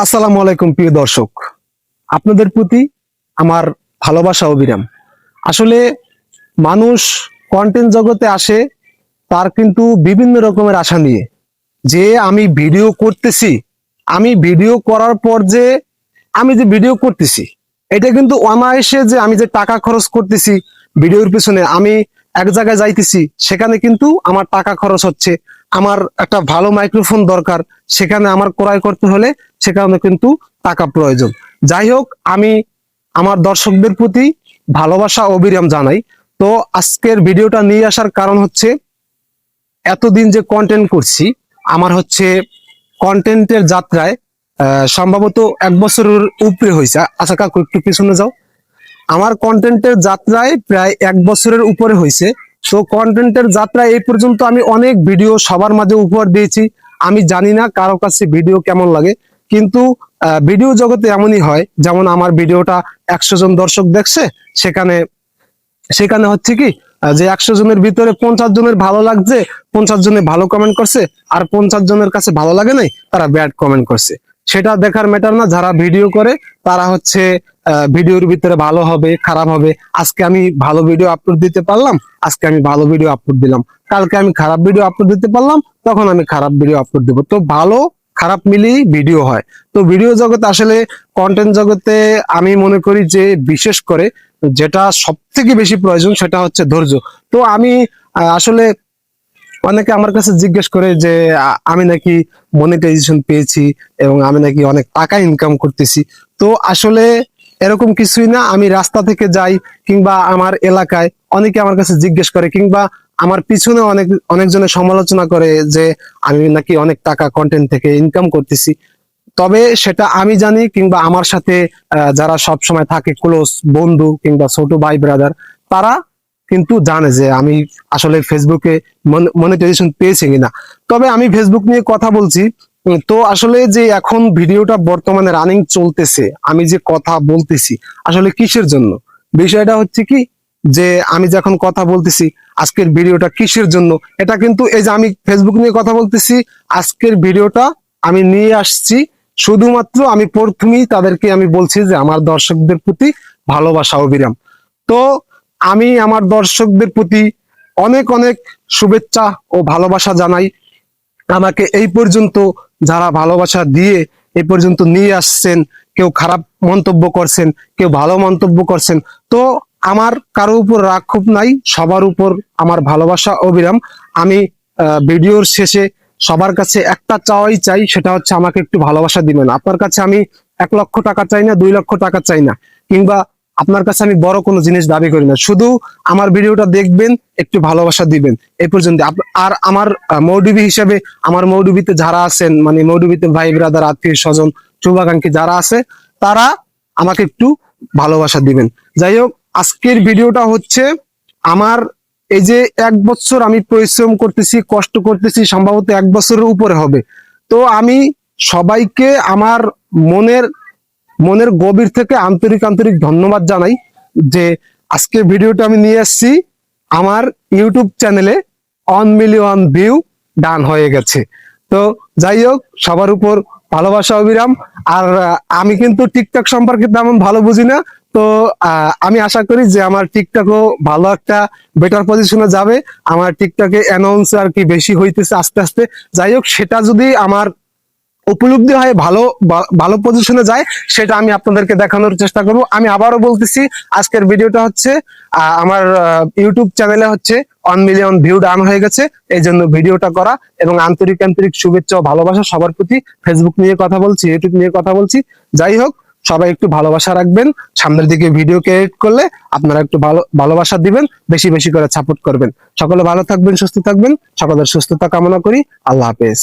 আসসালামু আলাইকুম প্রিয় দর্শক, আপনাদের প্রতি আমার ভালোবাসা অবিরাম। আসলে মানুষ কন্টেন্ট জগতে আসে তার কিন্তু বিভিন্ন রকমের আশা নিয়ে, যে আমি ভিডিও করতেছি, আমি ভিডিও করার পর যে আমি যে ভিডিও করতেছি এটা কিন্তু অনায়াসে, যে আমি যে টাকা খরচ করতেছি ভিডিওর পিছনে, আমি এক জায়গায় যাইতেছি সেখানে কিন্তু আমার টাকা খরচ হচ্ছে, আমার একটা ভালো মাইক্রোফোন দরকার, সেখানে আমার ক্রয় করতে হলে সেখানে কিন্তু টাকা প্রয়োজন। যাই হোক, আমি আমার দর্শকদের প্রতি ভালোবাসা অবিরাম জানাই। তো আজকের ভিডিওটা নিয়ে আসার কারণ হচ্ছে, এতদিন যে কন্টেন্ট করছি, আমার হচ্ছে কন্টেন্টের যাত্রায় সম্ভবত 1 বছরের উপরে হয়েছে। আচ্ছা কাকু, একটু পিছনে যাও। আমার কন্টেন্টের যাত্রায় প্রায় 1 বছরের উপরে হয়েছে। তো কন্টেন্টের যাত্রায় এই পর্যন্ত আমি অনেক ভিডিও সবার মাঝে উপহার দিয়েছি। আমি জানি না কারো কাছে ভিডিও কেমন লাগে, কিন্তু ভিডিও জগতে এমনই হয়, যেমন আমার ভিডিওটা 100 জন দর্শক দেখছে, সেখানে সেখানে হচ্ছে কি, যে 100 জনের ভিতরে 50 জনের ভালো লাগছে, 50 জনে ভালো কমেন্ট করছে, আর 50 জনের কাছে ভালো লাগে নাই, তারা ব্যাড কমেন্ট করছে। সেটা দেখার ম্যাটার না। যারা ভিডিও করে তারা হচ্ছে ভিডিওর ভিতরে ভালো হবে খারাপ হবে, আজকে আমি ভালো ভিডিও আপলোড দিতে পারলাম, আজকে আমি ভালো ভিডিও আপলোড দিলাম, কালকে আমি খারাপ ভিডিও আপলোড দিতে পারলাম, তখন আমি খারাপ ভিডিও আপলোড দিব। তো ভালো খারাপ মিলিয়ে ভিডিও হয়। তো ভিডিও জগতে আসলে, কন্টেন্ট জগতে আমি মনে করি যে বিশেষ করে যেটা সব থেকে বেশি প্রয়োজন সেটা হচ্ছে ধৈর্য। তো আমি আসলে, অনেকে আমার কাছে জিজ্ঞেস করে যে আমি নাকি মনিটাইজেশন পেয়েছি এবং আমি নাকি অনেক টাকা ইনকাম করতেছি। তো আসলে এরকম কিছুই না। আমি রাস্তা থেকে যাই কিংবা আমার এলাকায় অনেকে আমার কাছে জিজ্ঞেস করে, কিংবা আমার পিছনে অনেকজনের সমালোচনা করে যে আমি নাকি অনেক টাকা কন্টেন্ট থেকে ইনকাম করতেছি। তবে সেটা আমি জানি, কিংবা আমার সাথে যারা সব সময় থাকে ক্লোজ বন্ধু কিংবা ছোট ভাই ব্রাদার, তারা কিন্তু জানে যে আমি আসলে ফেসবুকে মনিটাইজেশন পেয়েছি কিনা। তবে আমি ফেসবুক নিয়ে কথা বলছি। তো আসলে যে এখন ভিডিওটা বর্তমানে রানিং চলতেছে, আমি যে কথা বলতেছি আসলে কিসের জন্য, বিষয়টা হচ্ছে কি, যে আমি যখন কথা বলতেছি আজকের ভিডিওটা কিসের জন্য, এটা কিন্তু এই যে আমি ফেসবুক নিয়ে কথা বলতেছি, আজকের ভিডিওটা আমি নিয়ে আসছি শুধুমাত্র, আমি প্রথমেই তাদেরকে আমি বলছি যে আমার দর্শকদের প্রতি ভালোবাসা অবিরাম। তো আমি আমার দর্শকদের প্রতি অনেক অনেক শুভেচ্ছা ও ভালোবাসা জানাই। আমাকে এই পর্যন্ত যারা ভালোবাসা দিয়ে এই পর্যন্ত নিয়ে আসছেন, কেউ খারাপ মন্তব্য করছেন, কেউ ভালো মন্তব্য করছেন, তো আমার কারো উপর রাগ ক্ষোভ নাই, সবার উপর আমার ভালোবাসা অবিরাম। আমি ভিডিওর শেষে সবার কাছে একটা চাওয়াই চাই, সেটা হচ্ছে আমাকে একটু ভালোবাসা দিবেন। আপনার কাছে আমি 1 লক্ষ টাকা চাই না, 2 লক্ষ টাকা চাই না, কিংবা আপনার কাছে আমি বড় কোনো জিনিস দাবি করি না। শুধু আমার ভিডিওটা দেখবেন, একটু ভালোবাসা দিবেন, এই পর্যন্ত। আর আমার মৌডুবি হিসেবে, আমার মৌডুবিতে যারা আছেন, মানে মৌডুবিতে ভাই ব্রাদার আত্মীয় স্বজন শুভাকাঙ্ক্ষী যারা আছে, তারা আমাকে একটু ভালোবাসা দিবেন। যাই হোক, আজকের ভিডিওটা হচ্ছে আমার, এই যে 1 বছর আমি পরিশ্রম করতেছি, কষ্ট করতেছি, সম্ভবত 1 বছরের উপরে হবে। তো আমি সবাইকে আমার মনের মনের গভীর থেকে আন্তরিক আন্তরিক ধন্যবাদ জানাই, যে আজকে ভিডিওটা আমি নিয়ে আসছি, আমার ইউটিউব চ্যানেলে 1 মিলিয়ন ভিউ ডান হয়ে গেছে। তো যাই হোক, সবার উপর ভালোবাসা অবিরাম। আর আমি কিন্তু টিকটক সম্পর্কে তেমন ভালো বুঝি না। তো আমি আশা করি যে আমার টিকটকও ভালো একটা বেটার পজিশনে যাবে। আমার টিকটকে অ্যানাউন্স আর কি বেশি হইতেছে আস্তে আস্তে। যাই হোক, সেটা যদি আমার উপলব্ধি হয়, ভালো ভালো পজিশনে যায়, সেটা আমি আপনাদেরকে দেখানোর চেষ্টা করব। আমি আবারও বলতেছি, আজকের ভিডিওটা হচ্ছে আমার ইউটিউব চ্যানেলে হচ্ছে 1 মিলিয়ন ভিউ ডান হয়ে গেছে, এই জন্য ভিডিওটা করা। এবং আন্তরিক আন্তরিক শুভেচ্ছা ও ভালোবাসা সবার প্রতি। ফেসবুক নিয়ে কথা বলছি, ইউটিউব নিয়ে কথা বলছি। যাই হোক, সবাই একটু ভালোবাসা রাখবেন। সামনের দিকে ভিডিও ক্রিয়েট করলে আপনারা একটু ভালোবাসা দিবেন, বেশি বেশি করে সাপোর্ট করবেন। সকলে ভালো থাকবেন, সুস্থ থাকবেন, সকলের সুস্থতা কামনা করি। আল্লাহ হাফেজ।